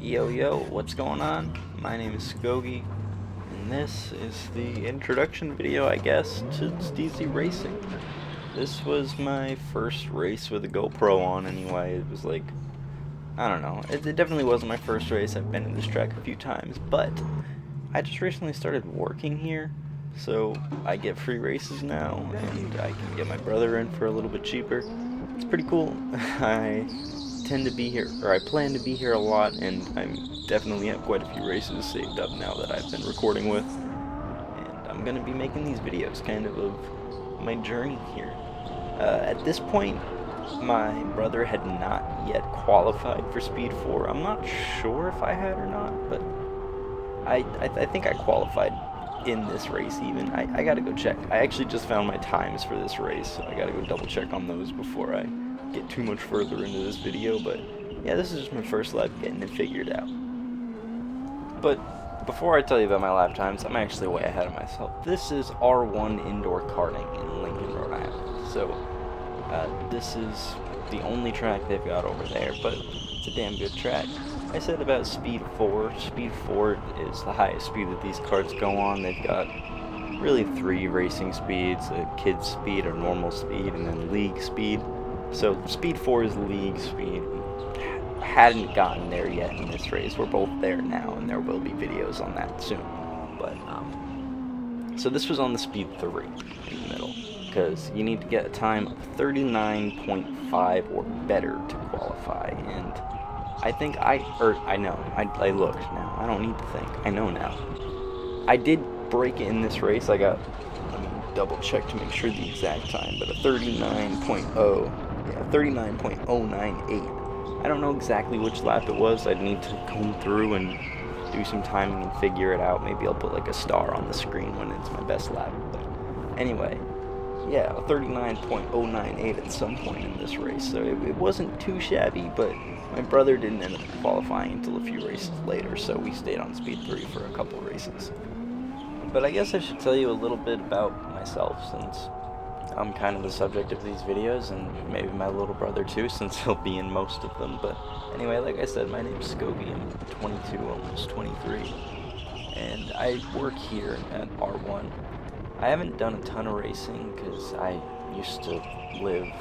Yo yo, what's going on? My name is Skogey, and this is the introduction video, I guess, to DZ Racing. This was my first race with a GoPro on anyway. It was like, I don't know, it definitely wasn't my first race. I've been in this track a few times, but I just recently started working here, so I get free races now, and I can get my brother in for a little bit cheaper. It's pretty cool. I tend to be here, or I plan to be here a lot, and I definitely have quite a few races saved up now that I've been recording with. And I'm gonna be making these videos kind of my journey here. At this point, my brother had not yet qualified for Speed 4. I'm not sure if I had or not, but I think I qualified in this race even. I gotta go check. I actually just found my times for this race, so I gotta go double check on those before I get too much further into this video. But yeah, this is just my first lap getting it figured out. But before I tell you about my lap times, I'm actually way ahead of myself. This is R1 Indoor Karting in Lincoln, Rhode Island. So this is the only track they've got over there, but it's a damn good track. I said about Speed 4. Speed 4 is the highest speed that these karts go on. They've got really 3 racing speeds: a kids speed, or normal speed, and then league speed. So Speed 4 is league speed. We hadn't gotten there yet in this race. We're both there now, and there will be videos on that soon. But so this was on the Speed 3 in the middle, because you need to get a time of 39.5 or better to qualify. And I think I looked now. I don't need to think. I know now. I did break it in this race. Let me double check to make sure the exact time, but a 39.098. I don't know exactly which lap it was. I'd need to comb through and do some timing and figure it out. Maybe I'll put like a star on the screen when it's my best lap. But anyway, yeah, a 39.098 at some point in this race. So it wasn't too shabby, but my brother didn't end up qualifying until a few races later, so we stayed on Speed 3 for a couple races. But I guess I should tell you a little bit about myself, since I'm kind of the subject of these videos, and maybe my little brother too, since he'll be in most of them. But anyway, like I said, my name's Skogey. I'm 22, almost 23, and I work here at R1. I haven't done a ton of racing because I used to live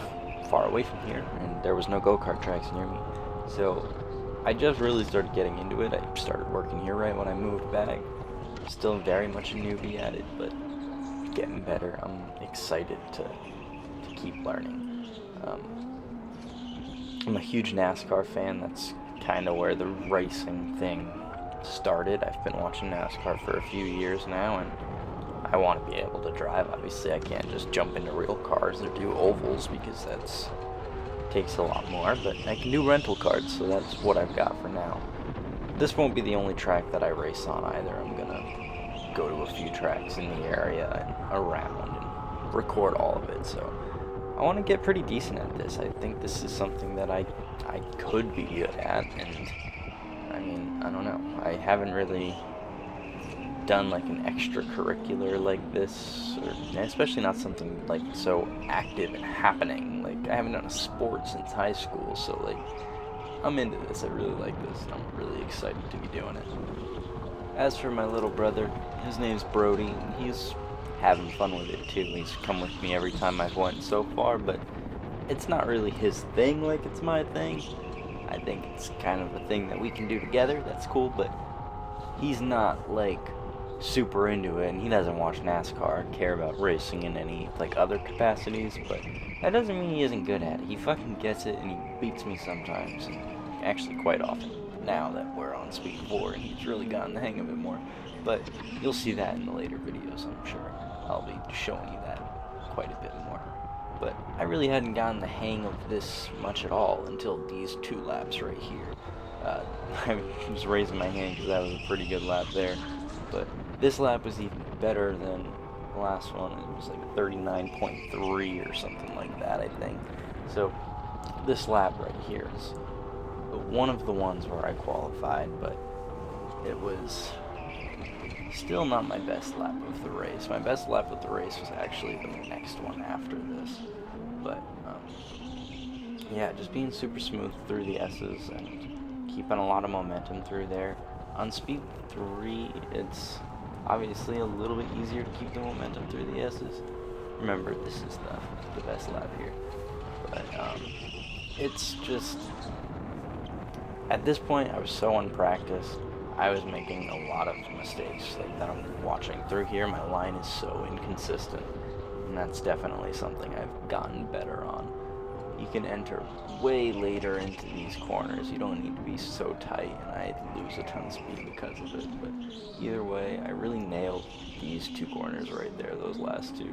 far away from here, and there was no go-kart tracks near me. So I just really started getting into it. I started working here right when I moved back. Still very much a newbie at it, but getting better. I'm excited to keep learning. I'm a huge NASCAR fan. That's kind of where the racing thing started. I've been watching NASCAR for a few years now, and I want to be able to drive. Obviously, I can't just jump into real cars or do ovals, because that's takes a lot more, but I can do rental carts, so that's what I've got for now. This won't be the only track that I race on either. I'm gonna go to a few tracks in the area and around and record all of it, so I want to get pretty decent at this. I think this is something that I could be good at, and I mean, I don't know. I haven't really done like an extracurricular like this, or especially not something like so active and happening. Like, I haven't done a sport since high school, so like I'm into this. I really like this, and I'm really excited to be doing it. As for my little brother, his name's Rhode, and he's having fun with it too. He's come with me every time I've went so far, but it's not really his thing like it's my thing. I think it's kind of a thing that we can do together. That's cool, but he's not like super into it, and he doesn't watch NASCAR or care about racing in any like other capacities, but that doesn't mean he isn't good at it. He fucking gets it, and he beats me sometimes, and actually quite often now that we're on Speed 4, and he's really gotten the hang of it more. But you'll see that in the later videos, I'm sure. I'll be showing you that quite a bit more. But I really hadn't gotten the hang of this much at all until these 2 laps right here. I was raising my hand because that was a pretty good lap there, but this lap was even better than the last one. It was like 39.3 or something like that, I think. So this lap right here is one of the ones where I qualified, but it was still not my best lap of the race. My best lap of the race was actually the next one after this. But yeah, just being super smooth through the S's and keeping a lot of momentum through there. On speed 3, it's obviously a little bit easier to keep the momentum through the S's. Remember, this is the best lap here. But it's just, at this point, I was so unpracticed. I was making a lot of mistakes. Like that I'm watching through here, my line is so inconsistent. And that's definitely something I've gotten better on. You can enter way later into these corners. You don't need to be so tight, and I lose a ton of speed because of it. But either way, I really nailed these 2 corners right there, those last 2.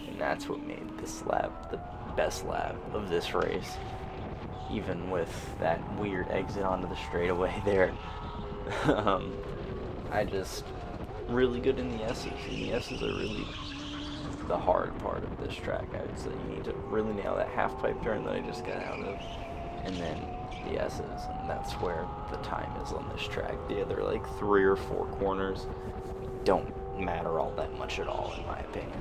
And that's what made this lap the best lap of this race. Even with that weird exit onto the straightaway there. I just really good in the S's. And the S's are really the hard part of this track, I would say. You need to really nail that half pipe turn that I just got out of, and then the S's, and that's where the time is on this track. The other like 3 or 4 corners don't matter all that much at all, in my opinion.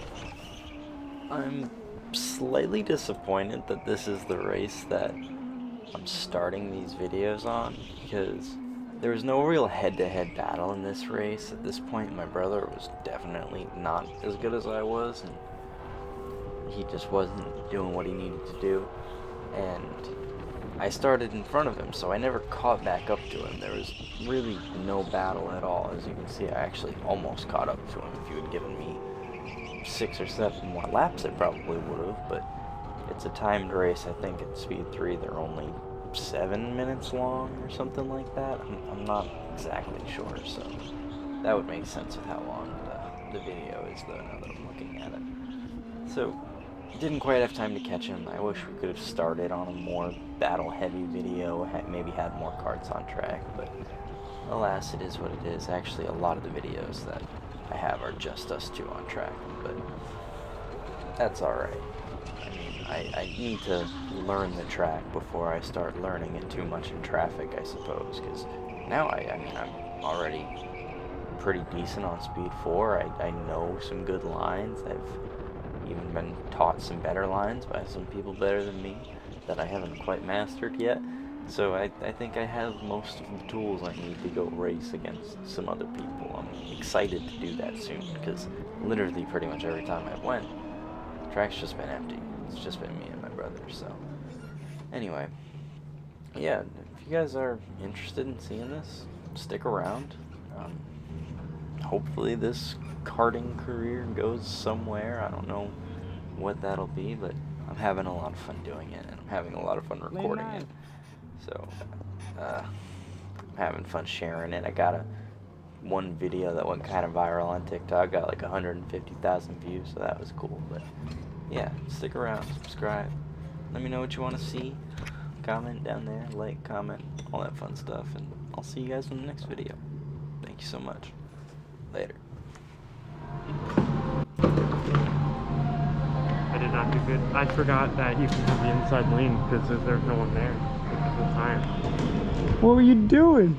I'm slightly disappointed that this is the race that I'm starting these videos on, because there was no real head-to-head battle in this race. At this point, my brother was definitely not as good as I was, and he just wasn't doing what he needed to do. And I started in front of him, so I never caught back up to him. There was really no battle at all. As you can see, I actually almost caught up to him. If you had given me 6 or 7 more laps, I probably would have, but it's a timed race. I think at speed 3, they're only 7 minutes long or something like that. I'm not exactly sure, so that would make sense with how long the video is, though, now that I'm looking at it. So, didn't quite have time to catch him. I wish we could have started on a more battle-heavy video, maybe had more karts on track, but alas, it is what it is. Actually, a lot of the videos that I have are just us 2 on track, but that's alright. I need to learn the track before I start learning it too much in traffic, I suppose, because now I'm already pretty decent on speed 4. I know some good lines. I've even been taught some better lines by some people better than me that I haven't quite mastered yet. So I think I have most of the tools I need to go race against some other people. I'm excited to do that soon, because literally pretty much every time I went, the track's just been empty. It's just been me and my brother, so anyway, yeah, if you guys are interested in seeing this, stick around. Hopefully this karting career goes somewhere. I don't know what that'll be, but I'm having a lot of fun doing it, and I'm having a lot of fun recording it, so I'm having fun sharing it. I got one video that went kind of viral on TikTok, got like 150,000 views, so that was cool. But yeah, stick around, subscribe, let me know what you want to see, comment down there, like, comment, all that fun stuff, and I'll see you guys in the next video. Thank you so much. Later. I did not do good. I forgot that you can have the inside lane because there's no one there at the time. What were you doing?